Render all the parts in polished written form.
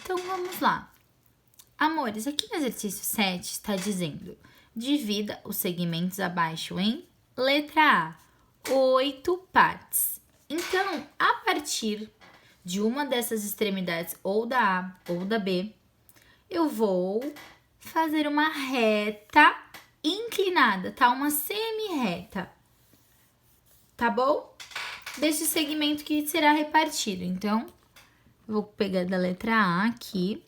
Então, vamos lá. Amores, aqui no exercício 7 está dizendo: divida os segmentos abaixo em letra A, 8 partes. Então, a partir de uma dessas extremidades, ou da A ou da B, eu vou fazer uma reta inclinada, tá? Uma semi-reta, tá bom? Desse segmento que será repartido. Então, vou pegar da letra A aqui,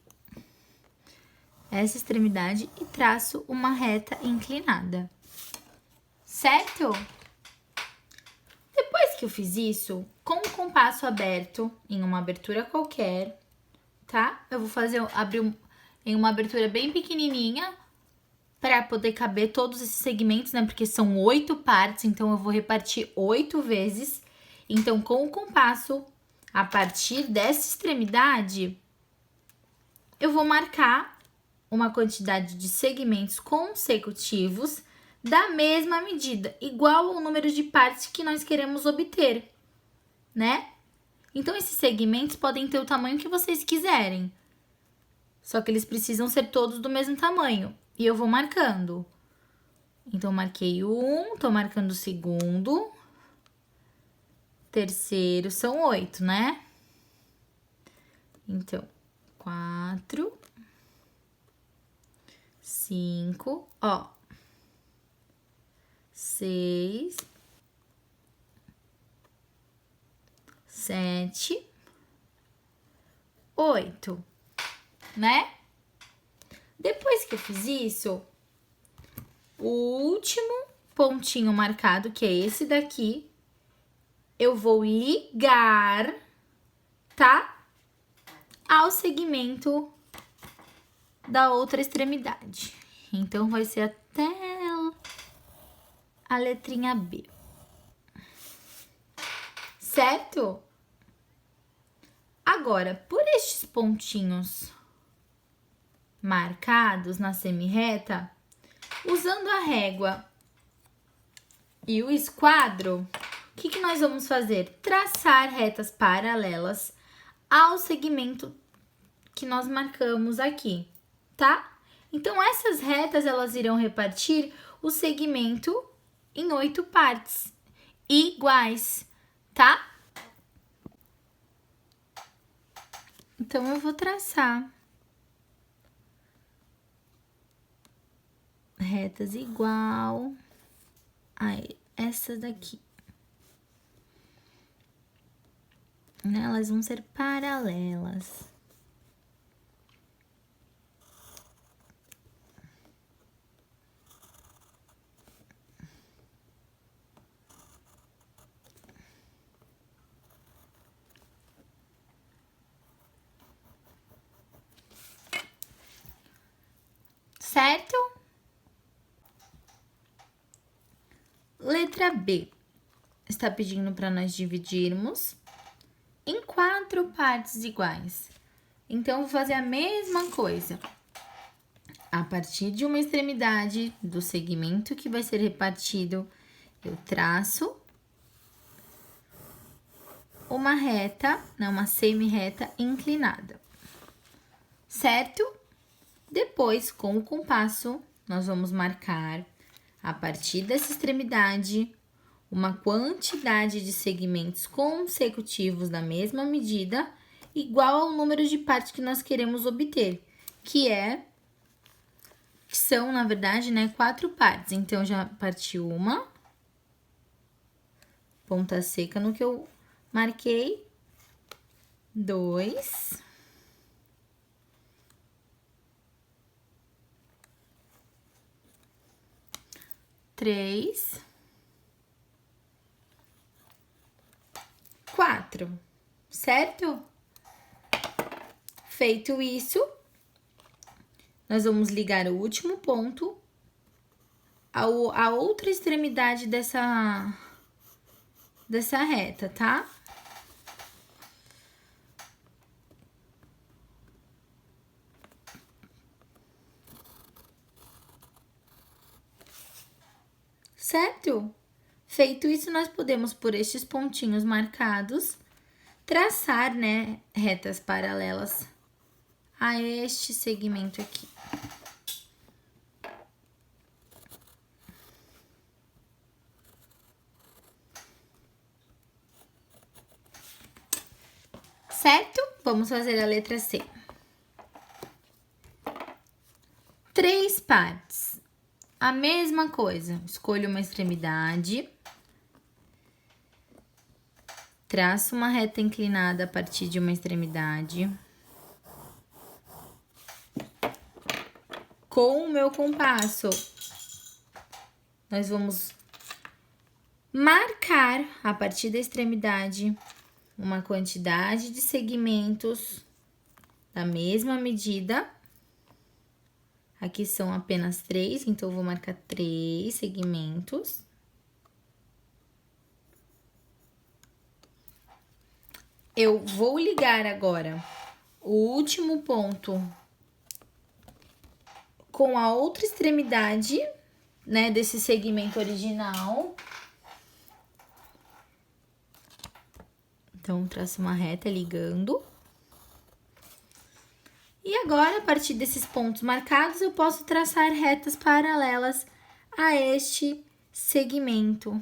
essa extremidade, e traço uma reta inclinada, certo? Depois que eu fiz isso, com o compasso aberto, em uma abertura qualquer, tá? Eu vou abrir em uma abertura bem pequenininha, para poder caber todos esses segmentos, né? Porque são 8 partes, então eu vou repartir 8 vezes. Então, com o compasso, a partir dessa extremidade, eu vou marcar uma quantidade de segmentos consecutivos da mesma medida, igual ao número de partes que nós queremos obter, né? Então, esses segmentos podem ter o tamanho que vocês quiserem, só que eles precisam ser todos do mesmo tamanho, e eu vou marcando. Então, marquei um, tô marcando o segundo, terceiro, são 8, né? Então, 4, 5, ó, 6, 7, 8, né? Depois que eu fiz isso, o último pontinho marcado, que é esse daqui, eu vou ligar, tá? Ao segmento da outra extremidade. Então, vai ser até a letrinha B. Certo? Agora, por estes pontinhos marcados na semi-reta, usando a régua e o esquadro, o que nós vamos fazer? Traçar retas paralelas ao segmento que nós marcamos aqui, tá? Então, essas retas, elas irão repartir o segmento em 8 partes iguais, tá? Então, eu vou traçar retas igual a essa daqui, né? Elas vão ser paralelas. Certo? Letra B está pedindo para nós dividirmos em 4 partes iguais. Então, vou fazer a mesma coisa. A partir de uma extremidade do segmento que vai ser repartido, eu traço uma reta, né, uma semi-reta inclinada, certo? Depois, com o compasso, nós vamos marcar, a partir dessa extremidade, uma quantidade de segmentos consecutivos da mesma medida, igual ao número de partes que nós queremos obter, que são, na verdade, né, 4 partes. Então, já parti uma, ponta seca no que eu marquei, 2, 3, 4, certo? Feito isso, nós vamos ligar o último ponto à outra extremidade dessa reta, tá? Certo? Feito isso, nós podemos, por estes pontinhos marcados, traçar, né, retas paralelas a este segmento aqui. Certo? Vamos fazer a letra C. 3 partes. A mesma coisa. Escolho uma extremidade. Traço uma reta inclinada a partir de uma extremidade. Com o meu compasso, nós vamos marcar a partir da extremidade uma quantidade de segmentos da mesma medida. Aqui são apenas 3, então eu vou marcar 3 segmentos. Eu vou ligar agora o último ponto com a outra extremidade, né, desse segmento original. Então, traço uma reta ligando. E agora, a partir desses pontos marcados, eu posso traçar retas paralelas a este segmento.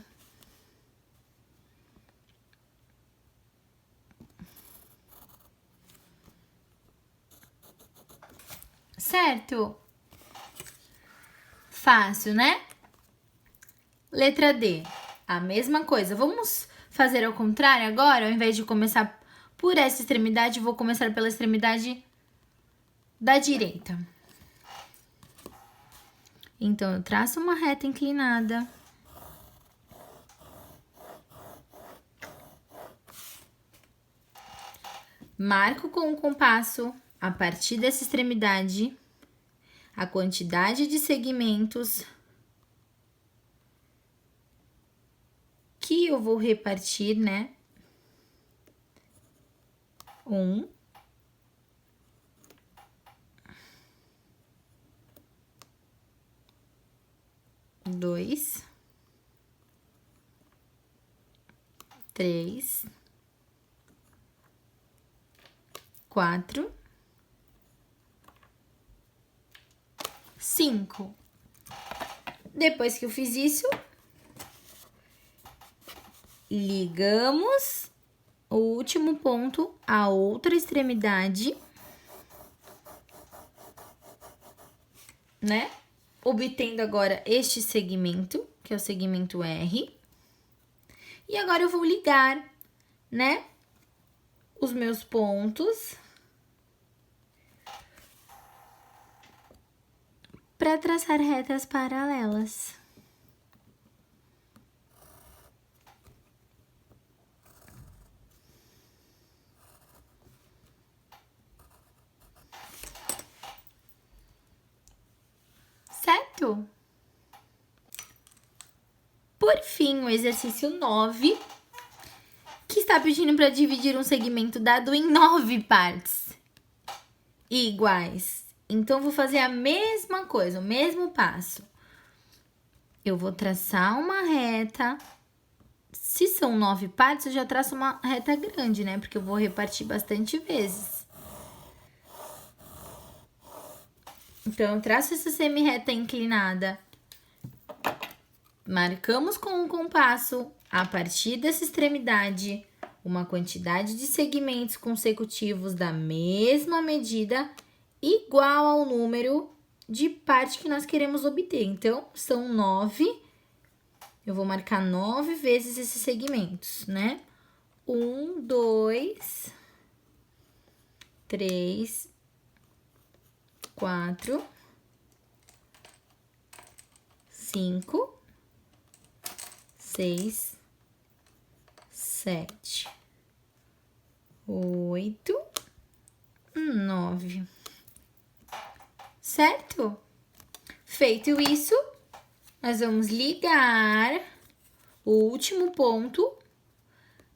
Certo? Fácil, né? Letra D, a mesma coisa. Vamos fazer ao contrário agora? Ao invés de começar por essa extremidade, vou começar pela extremidade da direita. Então, eu traço uma reta inclinada. Marco com o compasso, a partir dessa extremidade, a quantidade de segmentos que eu vou repartir, né? 1, 2, 3, 4, 5. Depois que eu fiz isso, ligamos o último ponto à outra extremidade, né? Obtendo agora este segmento, que é o segmento R. E agora eu vou ligar, né, os meus pontos para traçar retas paralelas. Certo? Por fim, o exercício 9, que está pedindo para dividir um segmento dado em 9 partes iguais. Então, vou fazer a mesma coisa, o mesmo passo. Eu vou traçar uma reta. Se são 9 partes, eu já traço uma reta grande, né? Porque eu vou repartir bastante vezes. Então, eu traço essa semi-reta inclinada. Marcamos com um compasso, a partir dessa extremidade, uma quantidade de segmentos consecutivos da mesma medida, igual ao número de parte que nós queremos obter. Então, são 9. Eu vou marcar 9 vezes esses segmentos, né? 1, 2, 3, 4, 5, 6, 7, 8, 9. Certo? Feito isso, nós vamos ligar o último ponto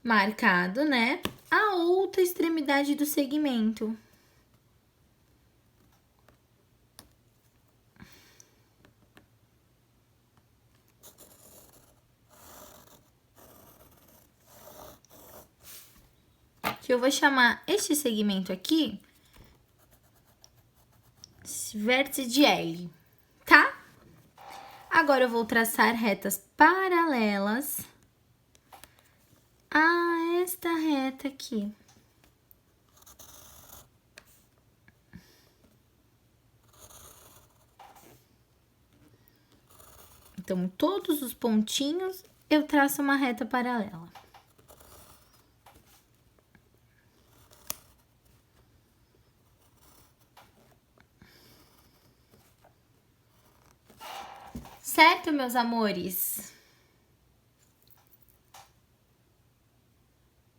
marcado, né, a outra extremidade do segmento. Que eu vou chamar este segmento aqui esse vértice de L, tá? Agora eu vou traçar retas paralelas a esta reta aqui. Então, todos os pontinhos eu traço uma reta paralela. Certo, meus amores?